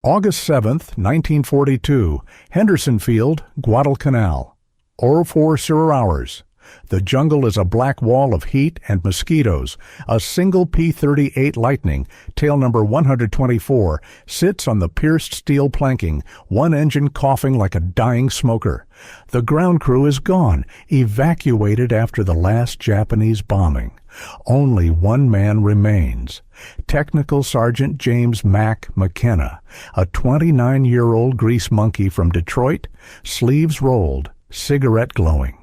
August 7th, 1942, Henderson Field, Guadalcanal. 04 hours. The jungle is a black wall of heat and mosquitoes. A single P-38 Lightning, tail number 124, sits on the pierced steel planking, one engine coughing like a dying smoker. The ground crew is gone, evacuated after the last Japanese bombing. Only one man remains. Technical Sergeant James McKenna, a 29-year-old grease monkey from Detroit, sleeves rolled, cigarette glowing.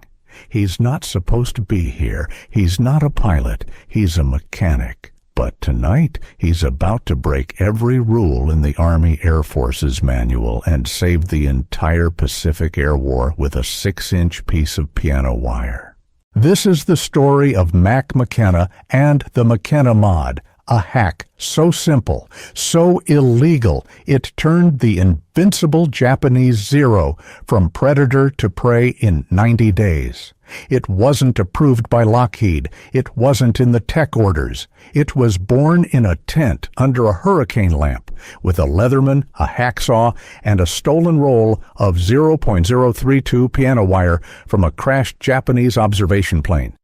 He's not supposed to be here. He's not a pilot. He's a mechanic. But tonight, he's about to break every rule in the Army Air Force's manual and save the entire Pacific Air War with a 6-inch piece of piano wire. This is the story of McKenna and the McKenna Mod, a hack so simple, so illegal, it turned the invincible Japanese Zero from predator to prey in 90 days. It wasn't approved by Lockheed. It wasn't in the tech orders. It was born in a tent under a hurricane lamp with a Leatherman, a hacksaw, and a stolen roll of 0.032 piano wire from a crashed Japanese observation plane.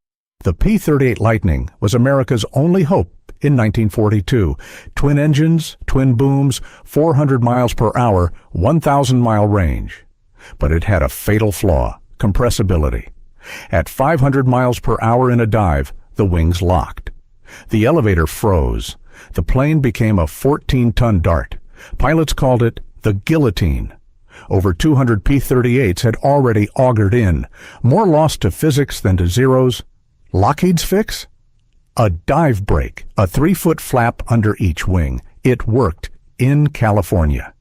The P-38 Lightning was America's only hope in 1942. Twin engines, twin booms, 400 miles per hour, 1,000-mile range. But it had a fatal flaw, compressibility. At 500 miles per hour in a dive, the wings locked. The elevator froze. The plane became a 14-ton dart. Pilots called it the guillotine. Over 200 P-38s had already augured in. More lost to physics than to Zeros. Lockheed's fix? A dive brake, a 3-foot flap under each wing. It worked in California.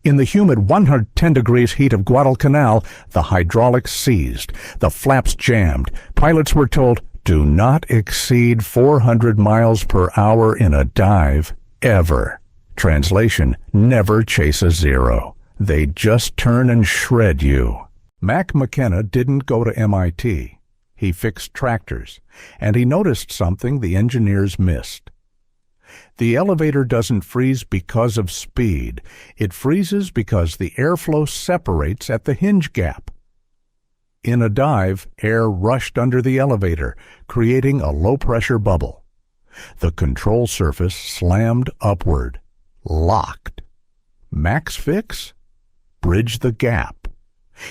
In the humid 110 degrees heat of Guadalcanal, the hydraulics seized. The flaps jammed. Pilots were told, do not exceed 400 miles per hour in a dive, ever. Translation, never chase a Zero. They just turn and shred you. McKenna didn't go to MIT. He fixed tractors, and he noticed something the engineers missed. The elevator doesn't freeze because of speed. It freezes because the airflow separates at the hinge gap. In a dive, air rushed under the elevator, creating a low-pressure bubble. The control surface slammed upward, locked. Mac's fix? Bridge the gap.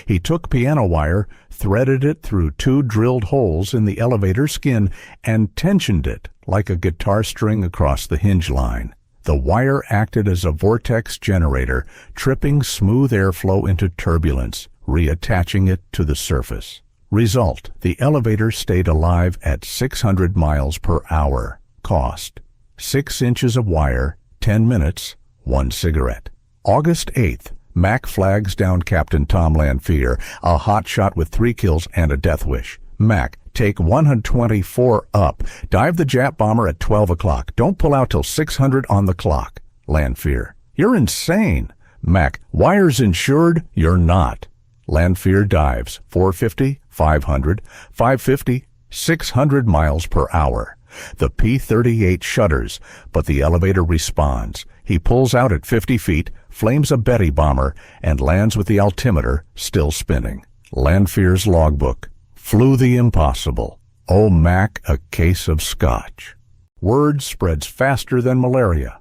He took piano wire, threaded it through 2 drilled holes in the elevator skin, and tensioned it like a guitar string across the hinge line. The wire acted as a vortex generator, tripping smooth airflow into turbulence, reattaching it to the surface. Result, the elevator stayed alive at 600 miles per hour. Cost, 6 inches of wire, 10 minutes, 1 cigarette. August 8th. Mac flags down Captain Tom Lanphier, a hotshot with 3 kills and a death wish. Mac, take 124 up. Dive the Jap bomber at 12 o'clock. Don't pull out till 600 on the clock. Lanphier, you're insane. Mac, wire's insured, you're not. Lanphier dives 450, 500, 550, 600 miles per hour. The P-38 shudders, but the elevator responds. He pulls out at 50 feet, flames a Betty bomber, and lands with the altimeter still spinning. Lanphier's logbook. Flew the impossible. Oh, Mac, a case of scotch. Word spreads faster than malaria.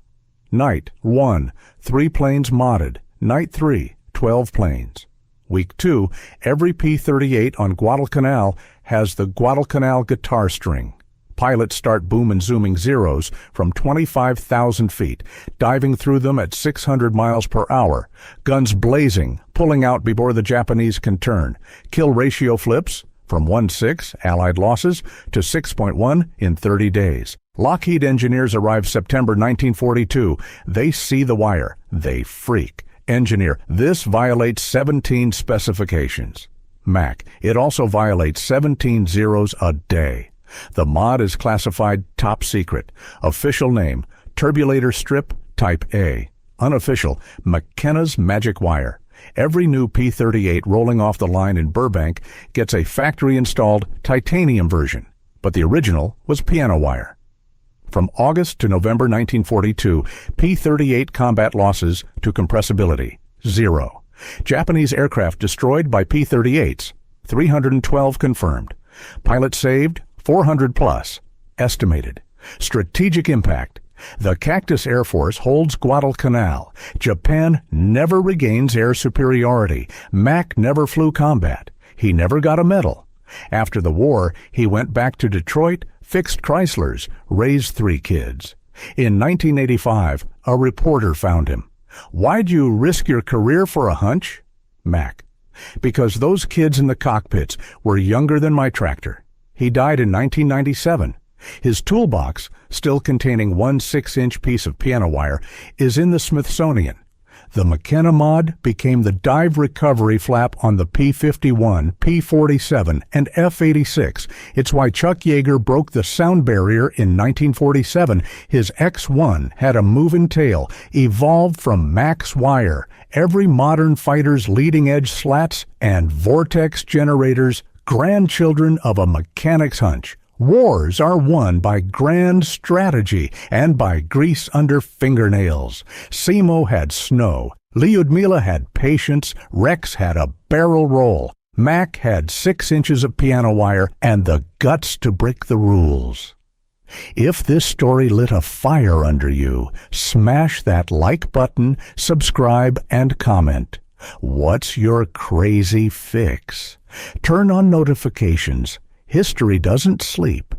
Night 1, 3 planes modded. Night 3, 12 planes. Week 2, every P-38 on Guadalcanal has the Guadalcanal guitar string. Pilots start boom and zooming Zeros from 25,000 feet, diving through them at 600 miles per hour. Guns blazing, pulling out before the Japanese can turn. Kill ratio flips from 1.6 Allied losses to 6.1 in 30 days. Lockheed engineers arrive September 1942. They see the wire. They freak. Engineer, this violates 17 specifications. Mac, it also violates 17 Zeros a day. The mod is classified top secret. Official name, turbulator strip type A. Unofficial, McKenna's magic wire. Every new P-38 rolling off the line in Burbank gets a factory-installed titanium version, but the original was piano wire. From August to November 1942, P-38 combat losses to compressibility, 0. Japanese aircraft destroyed by P-38s, 312 confirmed. Pilots saved, 400 plus, estimated. Strategic impact. The Cactus Air Force holds Guadalcanal. Japan never regains air superiority. Mac never flew combat. He never got a medal. After the war, he went back to Detroit, fixed Chryslers, raised 3 kids. In 1985, a reporter found him. Why'd you risk your career for a hunch? Mac. Because those kids in the cockpits were younger than my tractor. He died in 1997. His toolbox, still containing one 6-inch piece of piano wire, is in the Smithsonian. The McKenna Mod became the dive recovery flap on the P-51, P-47, and F-86. It's why Chuck Yeager broke the sound barrier in 1947. His X-1 had a moving tail, evolved from Mac's wire, every modern fighter's leading-edge slats, and vortex generators, grandchildren of a mechanic's hunch. Wars are won by grand strategy and by grease under fingernails. Simo had snow. Lyudmila had patience. Rex had a barrel roll. Mac had 6 inches of piano wire and the guts to break the rules. If this story lit a fire under you, smash that like button, subscribe, and comment. What's your crazy fix? Turn on notifications. History doesn't sleep.